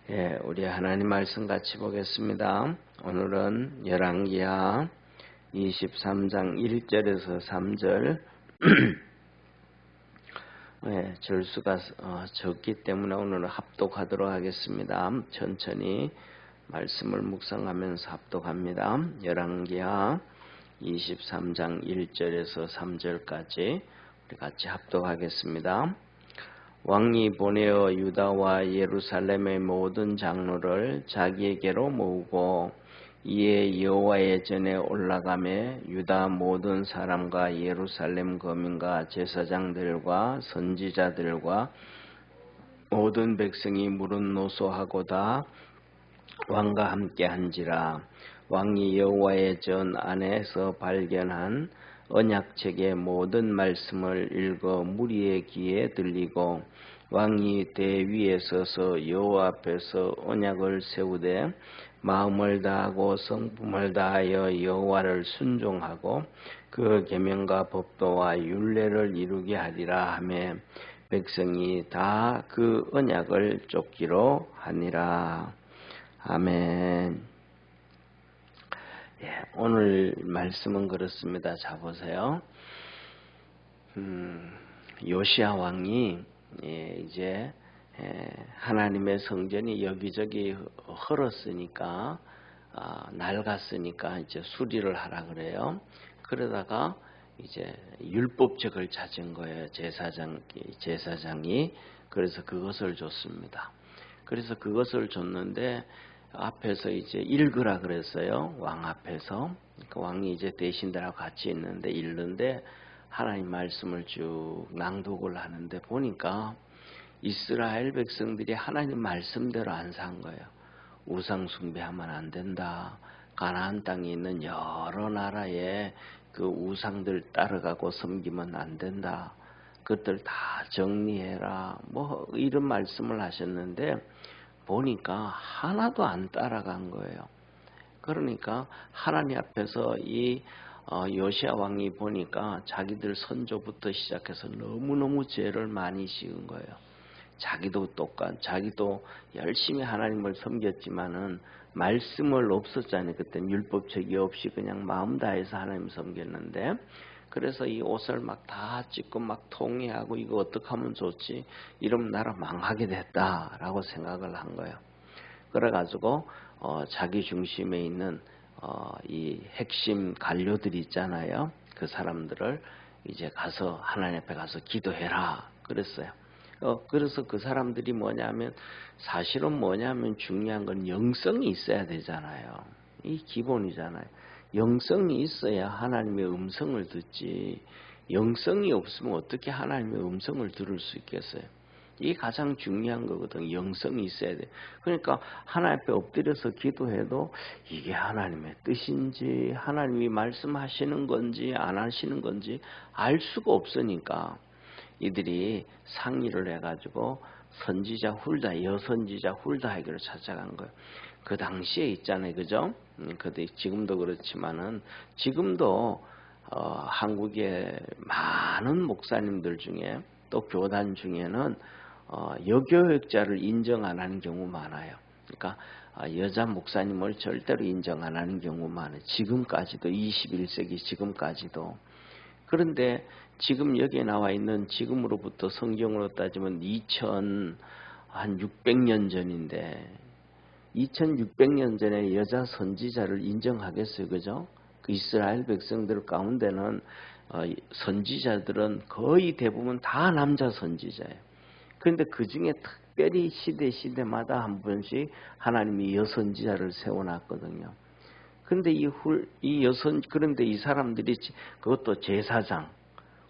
예, 우리 하나님 말씀 같이 보겠습니다. 오늘은 열왕기하 23장 1절에서 3절 예, 절수가 적기 때문에 오늘은 합독하도록 하겠습니다. 천천히 말씀을 묵상하면서 합독합니다. 열왕기하 23장 1절에서 3절까지 우리 같이 합독하겠습니다. 왕이 보내어 유다와 예루살렘의 모든 장로를 자기에게로 모으고 이에 여호와의 전에 올라가매 유다 모든 사람과 예루살렘 거민과 제사장들과 선지자들과 모든 백성이 무릎 노소하고다 왕과 함께 한지라. 왕이 여호와의 전 안에서 발견한 언약책의 모든 말씀을 읽어 무리의 귀에 들리고 왕이 대위에 서서 여호와 앞에서 언약을 세우되 마음을 다하고 성품을 다하여 여호와를 순종하고 그 계명과 법도와 율례를 이루게 하리라 하매 백성이 다 그 언약을 쫓기로 하니라. 아멘. 예, 오늘 말씀은 그렇습니다. 자 보세요. 요시야 왕이 이제 하나님의 성전이 여기저기 헐었으니까 낡았으니까 이제 수리를 하라 그래요. 그러다가 이제 율법책을 찾은 거예요. 제사장이 그래서 그것을 줬습니다. 그래서 그것을 줬는데 앞에서 이제 읽으라 그랬어요. 왕 앞에서. 그러니까 왕이 이제 대신들하고 같이 있는데 읽는데 하나님 말씀을 쭉 낭독을 하는데 보니까 이스라엘 백성들이 하나님 말씀대로 안 산 거예요. 우상 숭배하면 안 된다. 가나안 땅에 있는 여러 나라의 그 우상들 따라가고 섬기면 안 된다. 그것들 다 정리해라. 뭐 이런 말씀을 하셨는데 보니까 하나도 안 따라간 거예요. 그러니까 하나님 앞에서 이 요시야 왕이 보니까 자기들 선조부터 시작해서 너무너무 죄를 많이 지은 거예요. 자기도 열심히 하나님을 섬겼지만은 말씀을 없었잖아요. 그때는 율법책이 없이 그냥 마음 다해서 하나님 섬겼는데 그래서 이 옷을 막 다 찢고 막 통회하고 이거 어떻게 하면 좋지? 이러면 나라 망하게 됐다라고 생각을 한 거예요. 그래가지고 자기 중심에 있는 이 핵심 관료들이 있잖아요. 그 사람들을 이제 가서 하나님 앞에 가서 기도해라 그랬어요. 그래서 그 사람들이 뭐냐면 사실은 뭐냐면 중요한 건 영성이 있어야 되잖아요. 이 기본이잖아요. 영성이 있어야 하나님의 음성을 듣지. 영성이 없으면 어떻게 하나님의 음성을 들을 수 있겠어요? 이게 가장 중요한 거거든. 영성이 있어야 돼. 그러니까 하나님 앞에 엎드려서 기도해도 이게 하나님의 뜻인지 하나님이 말씀하시는 건지 안 하시는 건지 알 수가 없으니까 이들이 상의를 해가지고 선지자 훌다, 여선지자 훌다에게로 찾아간 거예요. 그 당시에 있잖아요. 그죠? 지금도 그렇지만은 지금도 한국의 많은 목사님들 중에 또 교단 중에는 여교육자를 인정 안 하는 경우 많아요. 그러니까 여자 목사님을 절대로 인정 안 하는 경우 많아요. 지금까지도 21세기 지금까지도. 그런데 지금 여기에 나와 있는 지금으로부터 성경으로 따지면 2600년 전인데 2600년 전에 여자 선지자를 인정하겠어요. 그죠? 그 이스라엘 백성들 가운데는 선지자들은 거의 대부분 다 남자 선지자예요. 그런데 그 중에 특별히 시대마다 한 번씩 하나님이 여선지자를 세워놨거든요. 그런데 그런데 이 사람들이 그것도 제사장,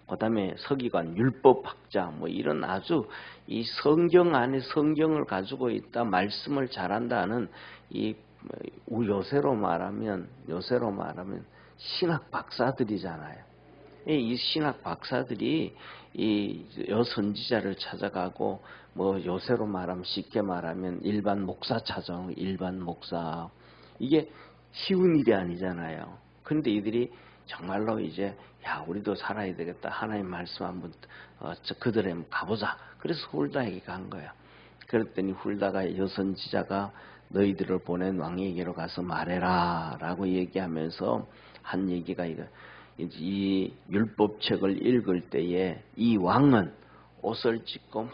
그 다음에 서기관, 율법학자, 뭐 이런 아주 이 성경 안에 성경을 가지고 있다, 말씀을 잘한다는 요새로 말하면 신학 박사들이잖아요. 이 신학 박사들이 이 여선지자를 찾아가고 뭐 요새로 말하면 쉽게 말하면 일반 목사 찾아오는 일반 목사 이게 쉬운 일이 아니잖아요. 그런데 이들이 정말로 이제 우리도 살아야 되겠다. 하나님 말씀 한번 그들에 가보자. 그래서 홀다에게 간 거야. 그랬더니 훌다가 여선지자가 너희들을 보낸 왕에게로 가서 말해라 라고 얘기하면서 한 얘기가 이거, 이 율법책을 읽을 때에 이 왕은 옷을 찢고 막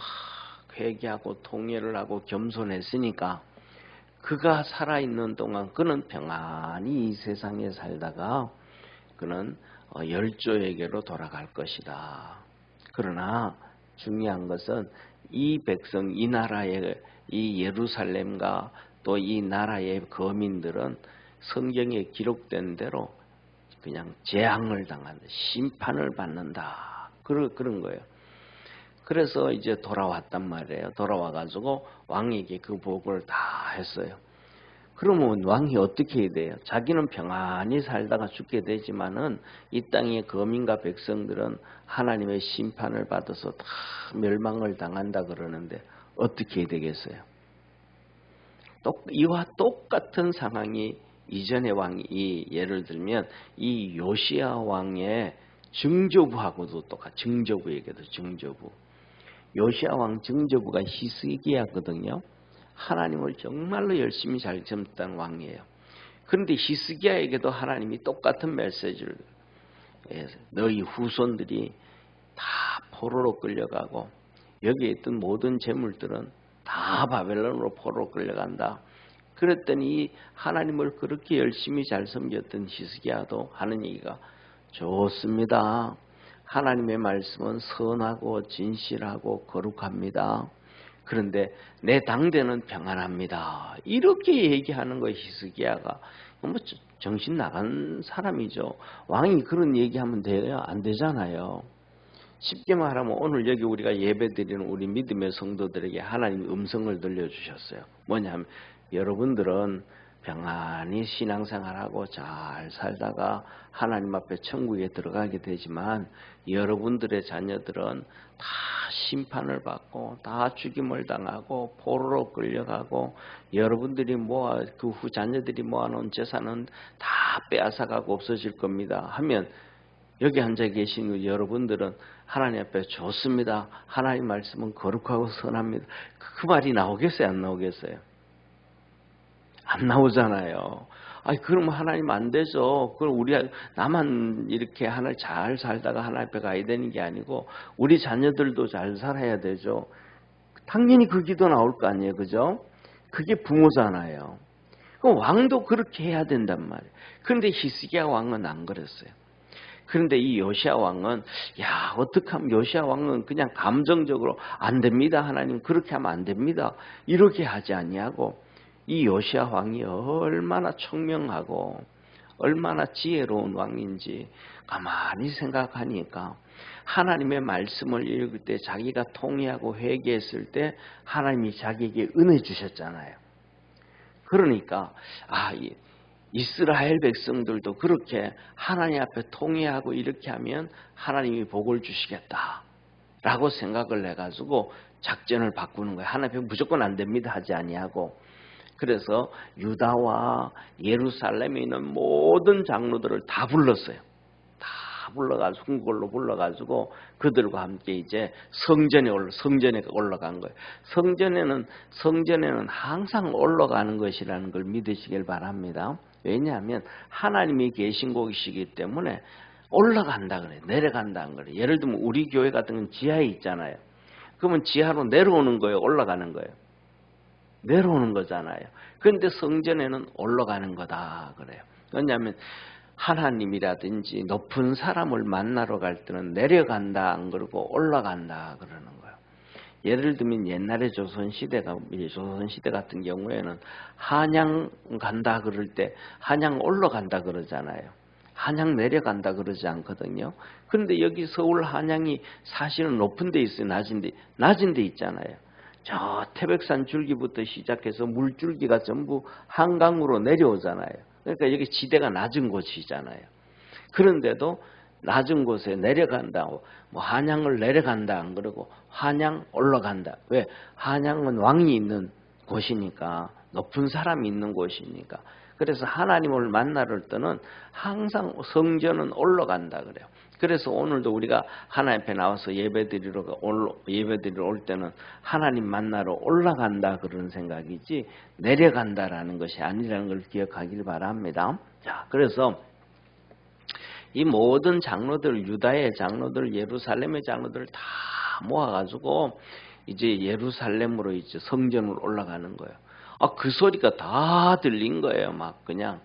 회개하고 통회를 하고 겸손했으니까 그가 살아있는 동안 그는 평안히 이 세상에 살다가 그는 열조에게로 돌아갈 것이다. 그러나 중요한 것은 이 백성, 이 나라의 이 예루살렘과 또 이 나라의 거민들은 성경에 기록된 대로 그냥 재앙을 당한다, 심판을 받는다. 그런 거예요. 그래서 이제 돌아왔단 말이에요. 돌아와가지고 왕에게 그 보고를 다 했어요. 그러면 왕이 어떻게 해야 돼요? 자기는 평안히 살다가 죽게 되지만은 이 땅의 거민과 백성들은 하나님의 심판을 받아서 다 멸망을 당한다 그러는데 어떻게 해야 되겠어요? 이와 똑같은 상황이 이전의 왕이 예를 들면 이 요시야 왕의 증조부하고도 똑같아. 증조부에게도 증조부. 요시야 왕 증조부가 히스기야거든요. 하나님을 정말로 열심히 잘 섬겼던 왕이에요. 그런데 히스기야에게도 하나님이 똑같은 메시지를 너희 후손들이 다 포로로 끌려가고 여기에 있던 모든 재물들은 다 바벨론으로 포로로 끌려간다. 그랬더니 하나님을 그렇게 열심히 잘 섬겼던 히스기야도 하는 얘기가 좋습니다. 하나님의 말씀은 선하고 진실하고 거룩합니다. 그런데 내 당대는 평안합니다. 이렇게 얘기하는 거예요. 히스기야가. 뭐 정신 나간 사람이죠. 왕이 그런 얘기하면 돼요? 안 되잖아요. 쉽게 말하면 오늘 여기 우리가 예배드리는 우리 믿음의 성도들에게 하나님 음성을 들려주셨어요. 뭐냐면 여러분들은 평안히 신앙생활하고 잘 살다가 하나님 앞에 천국에 들어가게 되지만 여러분들의 자녀들은 다 심판을 받고 다 죽임을 당하고 포로로 끌려가고 여러분들이 그 후 자녀들이 모아놓은 재산은 다 빼앗아가고 없어질 겁니다 하면 여기 앉아 계신 여러분들은 하나님 앞에 좋습니다. 하나님 말씀은 거룩하고 선합니다. 그 말이 나오겠어요? 안 나오겠어요? 안 나오잖아요. 그러면 하나님 안 되죠. 그럼 나만 이렇게 하늘 잘 살다가 하나님 앞에 가야 되는 게 아니고 우리 자녀들도 잘 살아야 되죠. 당연히 그 기도 나올 거 아니에요. 그죠? 그게 부모잖아요. 그럼 왕도 그렇게 해야 된단 말이에요. 그런데 히스기야 왕은 안 그랬어요. 그런데 이 요시야 왕은 어떻게 하면 요시야 왕은 그냥 감정적으로 안 됩니다. 하나님 그렇게 하면 안 됩니다. 이렇게 하지 아니하고 이 요시야 왕이 얼마나 총명하고 얼마나 지혜로운 왕인지 가만히 생각하니까 하나님의 말씀을 읽을 때 자기가 통회하고 회개했을 때 하나님이 자기에게 은혜 주셨잖아요. 그러니까 이스라엘 백성들도 그렇게 하나님 앞에 통회하고 이렇게 하면 하나님이 복을 주시겠다라고 생각을 해가지고 작전을 바꾸는 거예요. 하나님 앞에 무조건 안 됩니다 하지 아니하고. 그래서 유다와 예루살렘에 있는 모든 장로들을 다 불렀어요. 다 불러가지고 궁궐로 불러가지고 그들과 함께 이제 성전에 올라간 거예요. 성전에는 항상 올라가는 것이라는 걸 믿으시길 바랍니다. 왜냐하면 하나님이 계신 곳이기 때문에 올라간다 그래요. 내려간다는 거예요. 예를 들면 우리 교회 같은 건 지하에 있잖아요. 그러면 지하로 내려오는 거예요? 올라가는 거예요? 내려오는 거잖아요. 그런데 성전에는 올라가는 거다 그래요. 왜냐하면 하나님이라든지 높은 사람을 만나러 갈 때는 내려간다 안 그러고 올라간다 그러는 거예요. 예를 들면 옛날에 조선시대 같은 경우에는 한양 간다 그럴 때 한양 올라간다 그러잖아요. 한양 내려간다 그러지 않거든요. 그런데 여기 서울 한양이 사실은 높은 데 있어요. 낮은 데 있잖아요. 저 태백산 줄기부터 시작해서 물줄기가 전부 한강으로 내려오잖아요. 그러니까 여기 지대가 낮은 곳이잖아요. 그런데도 낮은 곳에 내려간다. 한양을 내려간다 안 그러고 한양 올라간다. 왜? 한양은 왕이 있는 곳이니까 높은 사람이 있는 곳이니까. 그래서 하나님을 만나를 때는 항상 성전은 올라간다 그래요. 그래서 오늘도 우리가 하나님 앞에 나와서 예배드리러 올 때는 하나님 만나러 올라간다 그런 생각이지 내려간다라는 것이 아니라는 걸 기억하길 바랍니다. 자, 그래서 이 모든 장로들, 유다의 장로들, 예루살렘의 장로들 다 모아가지고 이제 예루살렘으로 이제 성전으로 올라가는 거예요. 그 소리가 다 들린 거예요. 막 그냥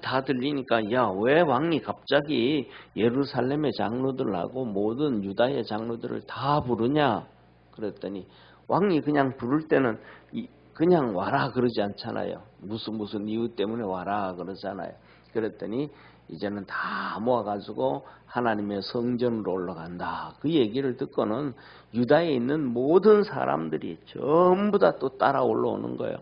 다 들리니까 야, 왜 왕이 갑자기 예루살렘의 장로들하고 모든 유다의 장로들을 다 부르냐? 그랬더니 왕이 그냥 부를 때는 그냥 와라 그러지 않잖아요. 무슨 이유 때문에 와라 그러잖아요. 그랬더니 이제는 다 모아가지고 하나님의 성전으로 올라간다. 그 얘기를 듣고는 유다에 있는 모든 사람들이 전부 다 또 따라 올라오는 거예요.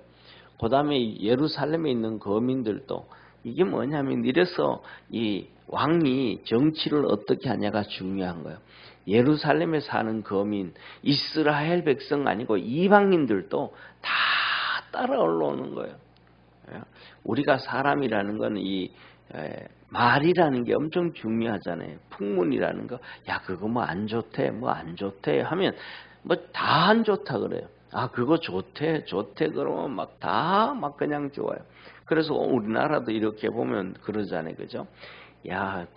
그 다음에 예루살렘에 있는 거민들도 이게 뭐냐면 이래서 이 왕이 정치를 어떻게 하냐가 중요한 거예요. 예루살렘에 사는 거민, 이스라엘 백성 아니고 이방인들도 다 따라 올라오는 거예요. 우리가 사람이라는 건 이 말이라는 게 엄청 중요하잖아요. 풍문이라는 거, 야 그거 뭐 안 좋대, 뭐 안 좋대 하면 뭐 다 안 좋다 그래요. 그거 좋대 그러면 막 다 막 그냥 좋아요. 그래서 우리나라도 이렇게 보면 그러잖아요, 그죠? 야,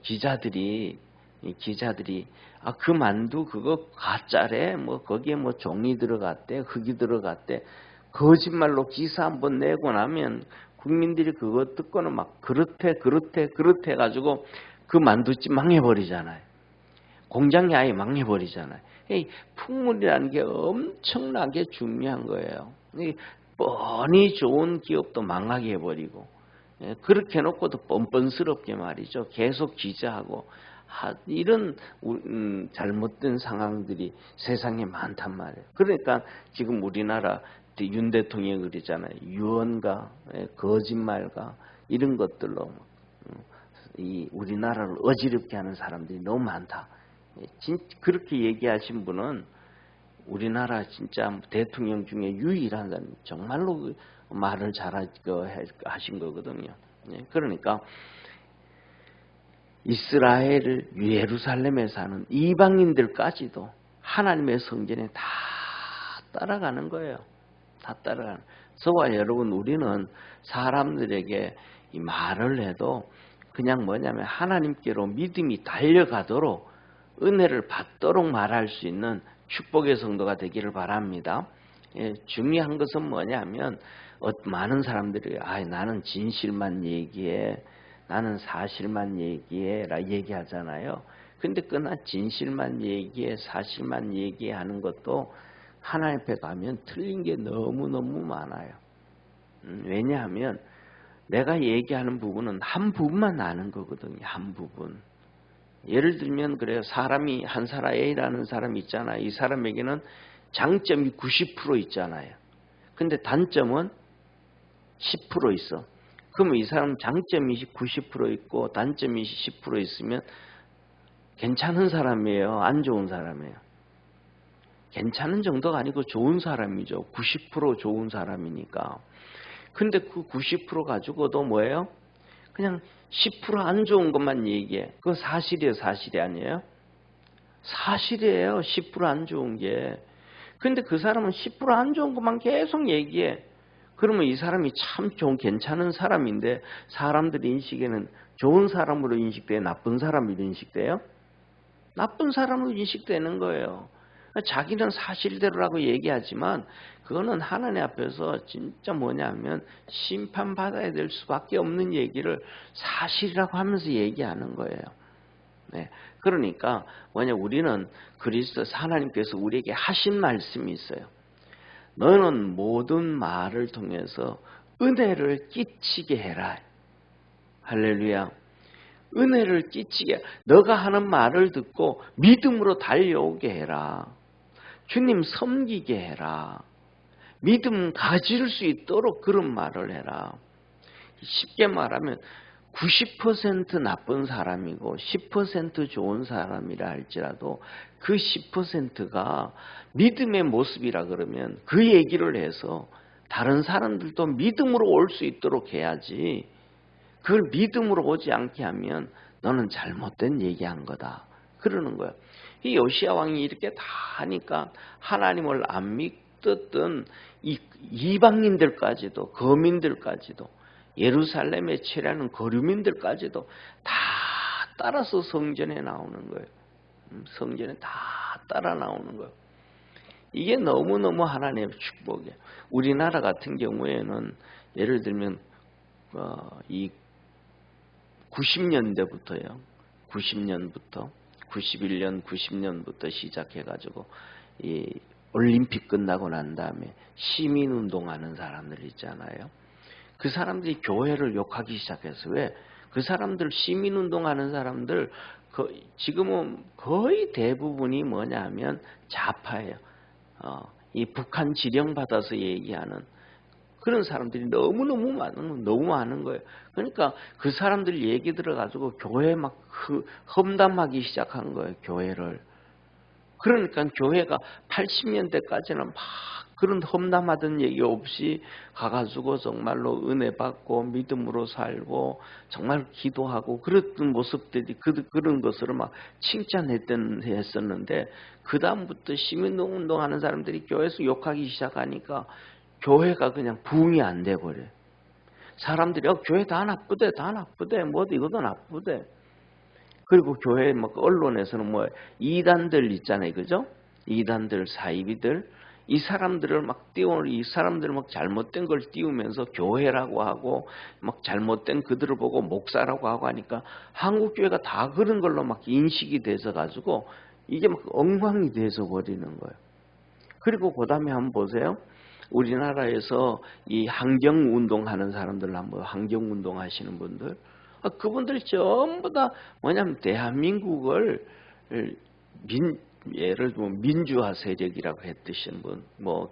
기자들이 그 만두 그거 가짜래, 뭐 거기에 뭐 종이 들어갔대, 흙이 들어갔대, 거짓말로 기사 한번 내고 나면 국민들이 그거 듣고는 막 그렇대 가지고 그 만두집 망해버리잖아요. 공장이 아예 망해버리잖아요. 풍물이라는 게 엄청나게 중요한 거예요. 뻔히 좋은 기업도 망하게 해버리고, 그렇게 해놓고도 뻔뻔스럽게 말이죠. 계속 기자하고 이런 잘못된 상황들이 세상에 많단 말이에요. 그러니까 지금 우리나라 윤 대통령이 그러잖아요. 유언가, 거짓말과 이런 것들로 이 우리나라를 어지럽게 하는 사람들이 너무 많다. 그렇게 얘기하신 분은 우리나라 진짜 대통령 중에 유일한 사람, 정말로 말을 하신 거거든요. 그러니까 이스라엘 예루살렘에 사는 이방인들까지도 하나님의 성전에 다 따라가는 거예요. 다 따라가는. 저와 여러분, 우리는 사람들에게 이 말을 해도 그냥 뭐냐면 하나님께로 믿음이 달려가도록 은혜를 받도록 말할 수 있는 축복의 성도가 되기를 바랍니다. 중요한 것은 뭐냐면 많은 사람들이 나는 진실만 얘기해, 나는 사실만 얘기해 라 얘기하잖아요. 근데 그나 진실만 얘기해, 사실만 얘기하는 것도 하나님 앞에 가면 틀린 게 너무너무 많아요. 왜냐하면 내가 얘기하는 부분은 한 부분만 아는 거거든요. 한 부분. 예를 들면 그래요. 한 사람 A라는 사람이 있잖아요. 이 사람에게는 장점이 90% 있잖아요. 근데 단점은 10% 있어. 그러면 이 사람 장점이 90% 있고 단점이 10% 있으면 괜찮은 사람이에요? 안 좋은 사람이에요? 괜찮은 정도가 아니고 좋은 사람이죠. 90% 좋은 사람이니까. 근데 그 90% 가지고도 뭐예요? 그냥 10% 안 좋은 것만 얘기해. 그건 사실이에요, 사실이 아니에요? 사실이에요, 10%안 좋은 게. 근데 그 사람은 10%안 좋은 것만 계속 얘기해. 그러면 이 사람이 참 괜찮은 사람인데 사람들이 인식에는 좋은 사람으로 인식돼요? 나쁜 사람으로 인식돼요? 나쁜 사람으로 인식되는 거예요. 자기는 사실대로라고 얘기하지만 그거는 하나님 앞에서 진짜 뭐냐면 심판받아야 될 수밖에 없는 얘기를 사실이라고 하면서 얘기하는 거예요. 네. 그러니까 우리는 그리스도 하나님께서 우리에게 하신 말씀이 있어요. 너는 모든 말을 통해서 은혜를 끼치게 해라. 할렐루야. 은혜를 끼치게, 너가 하는 말을 듣고 믿음으로 달려오게 해라. 주님 섬기게 해라. 믿음 가질 수 있도록 그런 말을 해라. 쉽게 말하면 90% 나쁜 사람이고 10% 좋은 사람이라 할지라도 그 10%가 믿음의 모습이라 그러면 그 얘기를 해서 다른 사람들도 믿음으로 올 수 있도록 해야지, 그걸 믿음으로 오지 않게 하면 너는 잘못된 얘기한 거다 그러는 거예요. 이 요시야 왕이 이렇게 다 하니까 하나님을 안 믿었던 이 이방인들까지도, 거민들까지도, 예루살렘에 체류하는 거류민들까지도 다 따라서 성전에 나오는 거예요. 성전에 다 따라 나오는 거예요. 이게 너무너무 하나님의 축복이에요. 우리나라 같은 경우에는 예를 들면 이 90년대부터요. 90년부터 91년, 90년부터 시작해가지고 이 올림픽 끝나고 난 다음에 시민운동하는 사람들 있잖아요. 그 사람들이 교회를 욕하기 시작해서, 왜? 그 사람들, 시민운동하는 사람들 지금은 거의 대부분이 뭐냐면 좌파예요. 이 북한 지령받아서 얘기하는 그런 사람들이 너무 많은 거예요. 그러니까 그 사람들 얘기 들어가지고 교회 막 험담하기 시작한 거예요, 교회를. 그러니까 교회가 80년대까지는 막 그런 험담하던 얘기 없이 가가지고 정말로 은혜 받고 믿음으로 살고 정말 기도하고 그랬던 모습들이 그런 것으로 막 칭찬했었는데, 그 다음부터 시민운동하는 사람들이 교회에서 욕하기 시작하니까 교회가 그냥 부흥이 안 돼버려요. 사람들이 교회 다 나쁘대, 뭐 이것도 나쁘대. 그리고 교회 언론에서는 이단들 있잖아요, 그죠? 이단들, 사이비들, 이 사람들을 이 사람들 잘못된 걸 띄우면서 교회라고 하고 잘못된 그들을 보고 목사라고 하고 하니까 한국 교회가 다 그런 걸로 인식이 돼서 가지고 이게 엉망이 돼서 버리는 거예요. 그리고 그다음에 한번 보세요. 우리나라에서 이 환경운동 하는 사람들, 한번 환경운동 하시는 분들, 그분들 전부 다 뭐냐면 대한민국을 예를 들면 민주화 세력이라고 했듯이 분,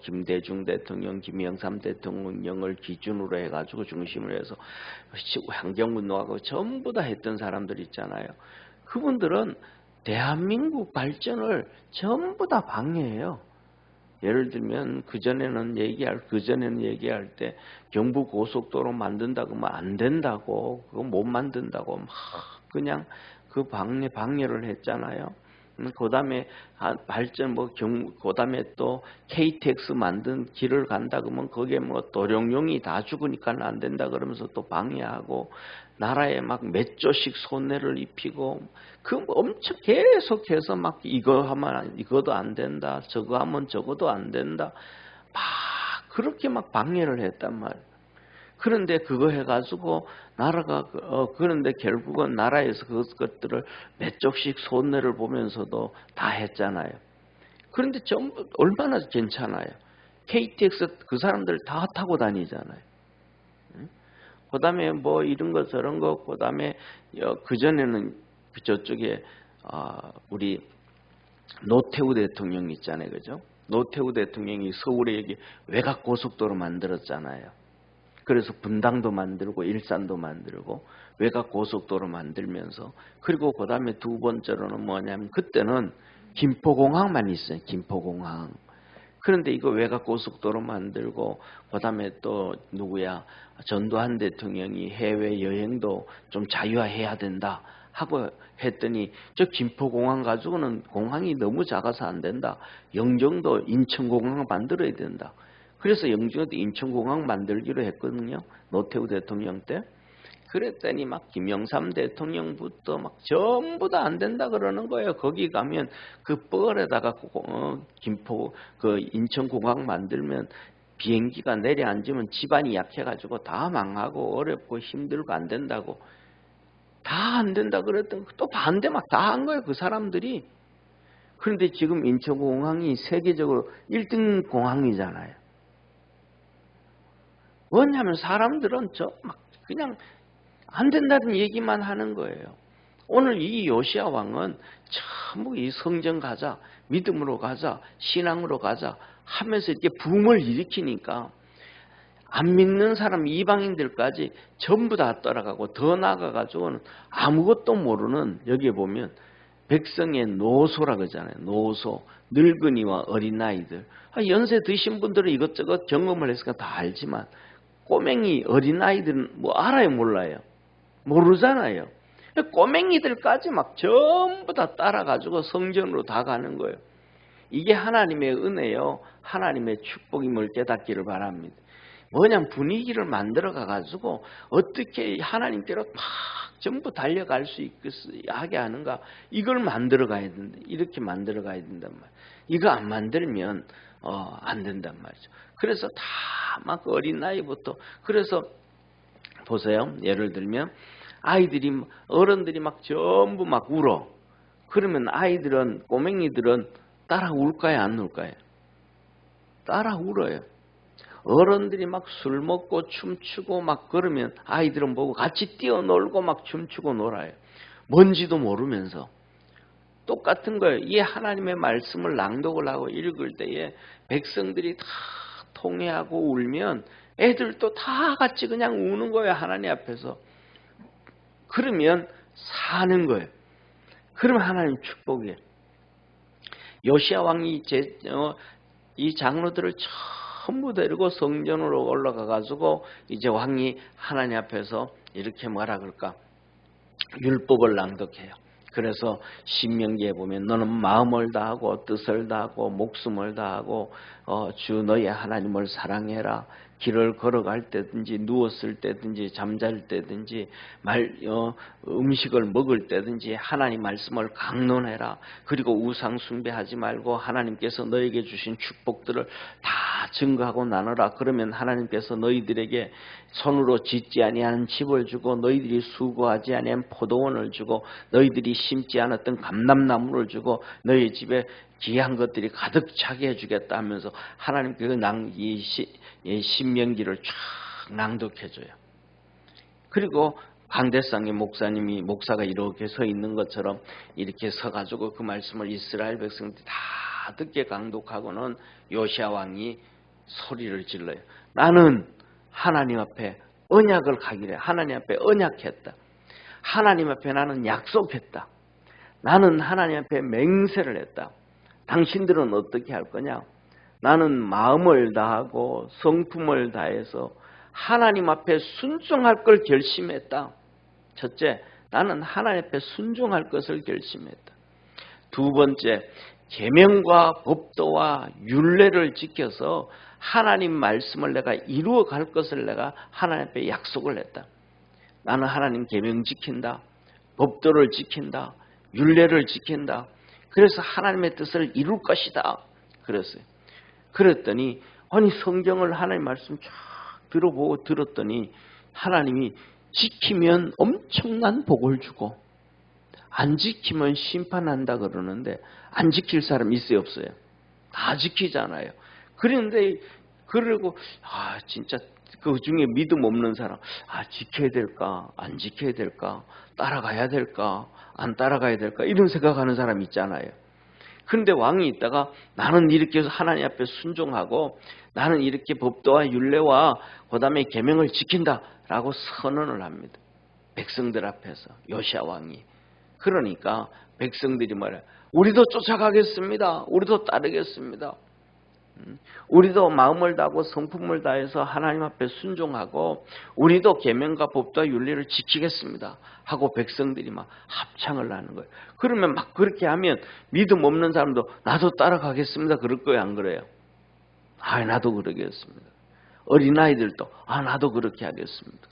김대중 대통령, 김영삼 대통령을 기준으로 해가지고 중심으로 해서 환경운동하고 전부 다 했던 사람들 있잖아요. 그분들은 대한민국 발전을 전부 다 방해해요. 예를 들면 그전에는 얘기할 때 경부 고속도로 만든다고 하면 안 된다고, 그거 못 만든다고 막 그냥 그 방해를 했잖아요. 그다음에 그다음에 또 KTX 만든 길을 간다 그러면 거기에 도룡뇽이 다 죽으니까 안 된다 그러면서 또 방해하고, 나라에 몇 조씩 손해를 입히고, 엄청 계속해서 이거 하면 이거도 안 된다, 저거 하면 저거도 안 된다, 그렇게 방해를 했단 말이에요. 그런데 그거 해가지고 나라가 그런데 결국은 나라에서 그것들을 몇 쪽씩 손해를 보면서도 다 했잖아요. 그런데 전부 얼마나 괜찮아요. KTX 그 사람들 다 타고 다니잖아요. 그다음에 이런 거 저런 거, 그다음에 그전에는 저쪽에 우리 노태우 대통령 있잖아요, 그죠? 노태우 대통령이 서울에 여기 외곽 고속도로 만들었잖아요. 그래서 분당도 만들고 일산도 만들고 외곽 고속도로 만들면서, 그리고 그다음에 두 번째로는 뭐냐면 그때는 김포공항만 있어요. 김포공항. 그런데 이거 외곽 고속도로 만들고, 그다음에 또 전두환 대통령이 해외 여행도 좀 자유화해야 된다 하고 했더니 저 김포공항 가지고는 공항이 너무 작아서 안 된다. 영종도 인천공항 만들어야 된다. 그래서 영종도 인천공항 만들기로 했거든요. 노태우 대통령 때. 그랬더니 김영삼 대통령부터 전부 다 안 된다 그러는 거예요. 거기 가면 그 뻘에다가 김포 인천공항 만들면 비행기가 내려앉으면 집안이 약해가지고 다 망하고 어렵고 힘들고 안 된다고, 다 안 된다 그랬더니 또 반대 다 한 거예요, 그 사람들이. 그런데 지금 인천공항이 세계적으로 1등 공항이잖아요. 뭐냐면 사람들은 그냥 안 된다는 얘기만 하는 거예요. 오늘 이 요시야 왕은 전부 이 성전 가자, 믿음으로 가자, 신앙으로 가자 하면서 이렇게 붐을 일으키니까 안 믿는 사람 이방인들까지 전부 다 따라가고 더 나아가가지고는 아무것도 모르는 여기에 보면 백성의 노소라 그러잖아요. 노소, 늙은이와 어린아이들. 연세 드신 분들은 이것저것 경험을 했으니까 다 알지만 꼬맹이 어린아이들은 뭐 알아요 몰라요? 모르잖아요. 꼬맹이들까지 막 전부 다 따라가지고 성전으로 다 가는 거예요. 이게 하나님의 은혜요. 하나님의 축복임을 깨닫기를 바랍니다. 뭐냐면 분위기를 만들어 가가지고 어떻게 하나님께로 막 전부 달려갈 수 있게 하는가. 이걸 만들어 가야 된다. 이렇게 만들어 가야 된단 말이에요. 이거 안 만들면 안 된단 말이죠. 그래서 다 막 어린 나이부터 그래서 보세요. 예를 들면 아이들이 어른들이 막 전부 막 울어. 그러면 아이들은 꼬맹이들은 따라 울까요? 안 울까요? 따라 울어요. 어른들이 막 술 먹고 춤추고 막 그러면 아이들은 보고 같이 뛰어놀고 막 춤추고 놀아요. 뭔지도 모르면서. 똑같은 거예요. 이 하나님의 말씀을 낭독을 하고 읽을 때에 백성들이 다 통회하고 울면 애들도 다 같이 그냥 우는 거예요. 하나님 앞에서. 그러면 사는 거예요. 그러면 하나님 축복이에요. 요시야 왕이 이 장로들을 전부 데리고 성전으로 올라가 가지고 이제 왕이 하나님 앞에서 이렇게 뭐라 그럴까? 율법을 낭독해요. 그래서 신명기에 보면 너는 마음을 다하고 뜻을 다하고 목숨을 다하고 주 너의 하나님을 사랑해라. 길을 걸어갈 때든지 누웠을 때든지 잠잘 때든지 음식을 먹을 때든지 하나님 말씀을 강론해라. 그리고 우상 숭배하지 말고 하나님께서 너에게 주신 축복들을 다 증거하고 나누라. 그러면 하나님께서 너희들에게 손으로 짓지 아니하는 집을 주고 너희들이 수고하지 아니한 포도원을 주고 너희들이 심지 않았던 감람나무를 주고 너희 집에 귀한 것들이 가득 차게 해주겠다 하면서 하나님께서 이 신명기를 쫙 낭독해줘요. 그리고 강대상의 목사가 이렇게 서 있는 것처럼 이렇게 서가지고 그 말씀을 이스라엘 백성들이 다 듣게 강독하고는 요시야 왕이 소리를 질러요. 나는 하나님 앞에 언약을 하기로 해. 하나님 앞에 언약했다. 하나님 앞에 나는 약속했다. 나는 하나님 앞에 맹세를 했다. 당신들은 어떻게 할 거냐? 나는 마음을 다하고 성품을 다해서 하나님 앞에 순종할 걸 결심했다. 첫째, 나는 하나님 앞에 순종할 것을 결심했다. 두 번째, 계명과 법도와 율례를 지켜서 하나님 말씀을 내가 이루어 갈 것을 내가 하나님 앞에 약속을 했다. 나는 하나님 계명 지킨다. 법도를 지킨다. 율례를 지킨다. 그래서 하나님의 뜻을 이룰 것이다. 그랬어요. 그랬더니 아니 성경을 하나님 말씀 쫙 들었더니 하나님이 지키면 엄청난 복을 주고 안 지키면 심판한다 그러는데 안 지킬 사람 있어요 없어요? 다 지키잖아요. 그런데 그러고 진짜 그 중에 믿음 없는 사람 지켜야 될까 안 지켜야 될까 따라가야 될까 안 따라가야 될까 이런 생각하는 사람 있잖아요. 그런데 왕이 있다가 나는 이렇게 하나님 앞에 순종하고 나는 이렇게 법도와 율례와 그 다음에 계명을 지킨다라고 선언을 합니다. 백성들 앞에서 요시야 왕이. 그러니까 백성들이 말해요. 우리도 쫓아가겠습니다. 우리도 따르겠습니다. 우리도 마음을 다하고 성품을 다해서 하나님 앞에 순종하고 우리도 계명과 법도와 윤리를 지키겠습니다 하고 백성들이 막 합창을 하는 거예요. 그러면 막 그렇게 하면 믿음 없는 사람도 나도 따라가겠습니다 그럴 거예요 안 그래요? 나도 그러겠습니다. 어린아이들도 나도 그렇게 하겠습니다.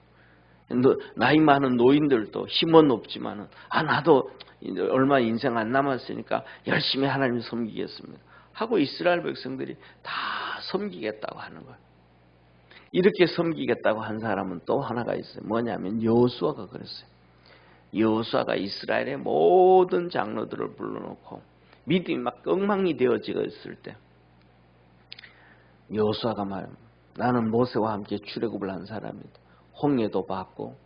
나이 많은 노인들도 힘은 없지만은 나도 얼마 인생 안 남았으니까 열심히 하나님 섬기겠습니다 하고 이스라엘 백성들이 다 섬기겠다고 하는 거예요. 이렇게 섬기겠다고 한 사람은 또 하나가 있어요. 뭐냐면 여호수아가 그랬어요. 여호수아가 이스라엘의 모든 장로들을 불러놓고 믿음이 막 엉망이 되어지고 있을 때 여호수아가 말합니다. 나는 모세와 함께 출애굽을 한 사람이다. 홍해도 봤고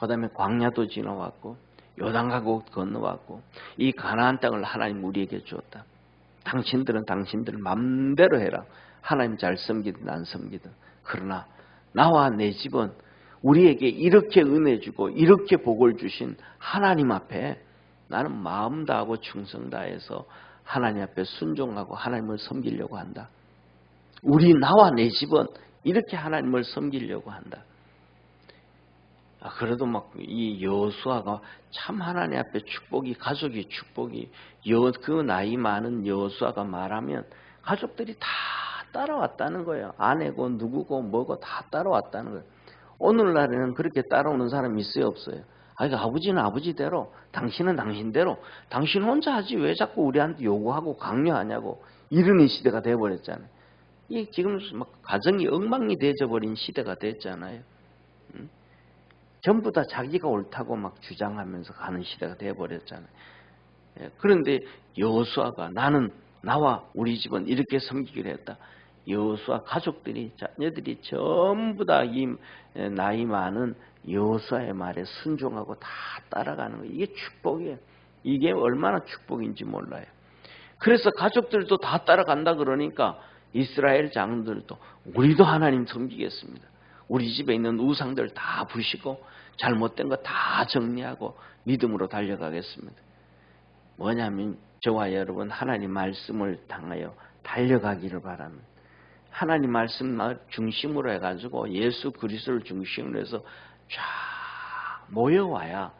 그 다음에 광야도 지나왔고 요단강도 건너왔고 이 가나안 땅을 하나님 우리에게 주었다. 당신들은 당신들 맘대로 해라. 하나님 잘 섬기든 안 섬기든. 그러나 나와 내 집은 우리에게 이렇게 은혜 주고 이렇게 복을 주신 하나님 앞에 나는 마음 다하고 충성 다해서 하나님 앞에 순종하고 하나님을 섬기려고 한다. 나와 내 집은 이렇게 하나님을 섬기려고 한다. 그래도 막 이 여호수아가 참 하나님 앞에 축복이, 가족이 축복이, 그 나이 많은 여호수아가 말하면 가족들이 다 따라왔다는 거예요. 아내고 누구고 뭐고 다 따라왔다는 거예요. 오늘날에는 그렇게 따라오는 사람이 있어요, 없어요? 그러니까 아버지는 아버지대로, 당신은 당신대로, 당신 혼자 하지 왜 자꾸 우리한테 요구하고 강요하냐고 이러는 시대가 돼버렸잖아요. 이 지금 막 가정이 엉망이 되어버린 시대가 됐잖아요. 전부 다 자기가 옳다고 막 주장하면서 가는 시대가 되어버렸잖아요. 그런데 여호수아가 나는 나와 우리 집은 이렇게 섬기기로 했다. 여호수아 가족들이, 자녀들이 전부 다 이 나이 많은 여호수아의 말에 순종하고 다 따라가는 거예요. 이게 축복이에요. 이게 얼마나 축복인지 몰라요. 그래서 가족들도 다 따라간다 그러니까 이스라엘 장로들도 우리도 하나님 섬기겠습니다. 우리 집에 있는 우상들 다 부시고 잘못된 거 다 정리하고 믿음으로 달려가겠습니다. 뭐냐면 저와 여러분 하나님 말씀을 당하여 달려가기를 바랍니다. 하나님 말씀 중심으로 해가지고 예수 그리스도를 중심으로 해서 쫙 모여와야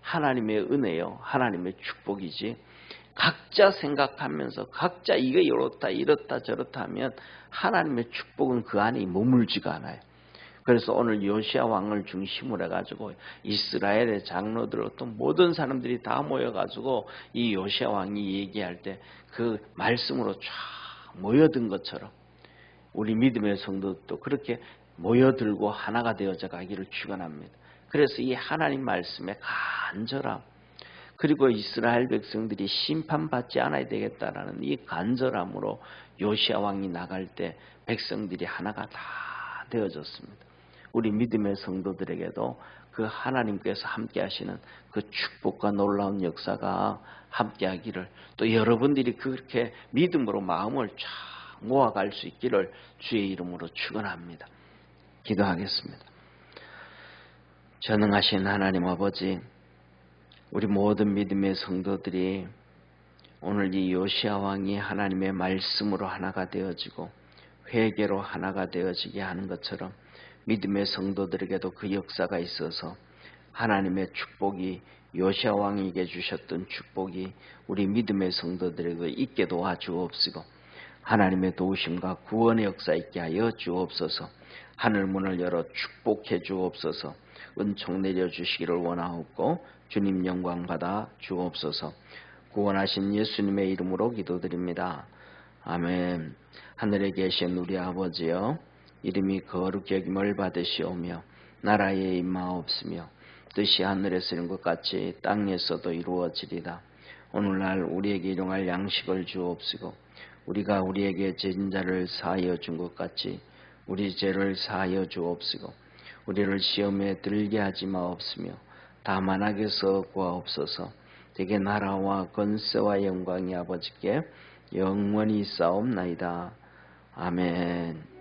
하나님의 은혜요, 하나님의 축복이지. 각자 생각하면서 각자 이게 이렇다 저렇다 하면 하나님의 축복은 그 안에 머물지가 않아요. 그래서 오늘 요시야 왕을 중심으로 해가지고 이스라엘의 장로들 어떤 모든 사람들이 다 모여가지고 이 요시야 왕이 얘기할 때 그 말씀으로 쫙 모여든 것처럼 우리 믿음의 성도도 그렇게 모여들고 하나가 되어져 가기를 축원합니다. 그래서 이 하나님 말씀의 간절함, 그리고 이스라엘 백성들이 심판받지 않아야 되겠다라는 이 간절함으로 요시야 왕이 나갈 때 백성들이 하나가 다 되어졌습니다. 우리 믿음의 성도들에게도 그 하나님께서 함께 하시는 그 축복과 놀라운 역사가 함께 하기를, 또 여러분들이 그렇게 믿음으로 마음을 쫙 모아갈 수 있기를 주의 이름으로 축원합니다. 기도하겠습니다. 전능하신 하나님 아버지, 우리 모든 믿음의 성도들이 오늘 이 요시야 왕이 하나님의 말씀으로 하나가 되어지고 회개로 하나가 되어지게 하는 것처럼 믿음의 성도들에게도 그 역사가 있어서 하나님의 축복이, 요시야 왕에게 주셨던 축복이 우리 믿음의 성도들에게 있게 도와주옵시고 하나님의 도우심과 구원의 역사 있게 하여 주옵소서. 하늘문을 열어 축복해 주옵소서. 은총 내려주시기를 원하옵고 주님 영광 받아 주옵소서. 구원하신 예수님의 이름으로 기도드립니다. 아멘. 하늘에 계신 우리 아버지여, 이름이 거룩히 여김을 받으시오며 나라에 임하옵시며 뜻이 하늘에서 이룬 것 같이 땅에서도 이루어지리다. 오늘날 우리에게 일용할 양식을 주옵시고 우리가 우리에게 죄진 자를 사하여 준 것 같이 우리 죄를 사하여 주옵시고 우리를 시험에 들게 하지 마옵시며 다만 악에서 구하옵소서. 대개 나라와 권세와 영광이 아버지께 영원히 있사옵나이다. 아멘.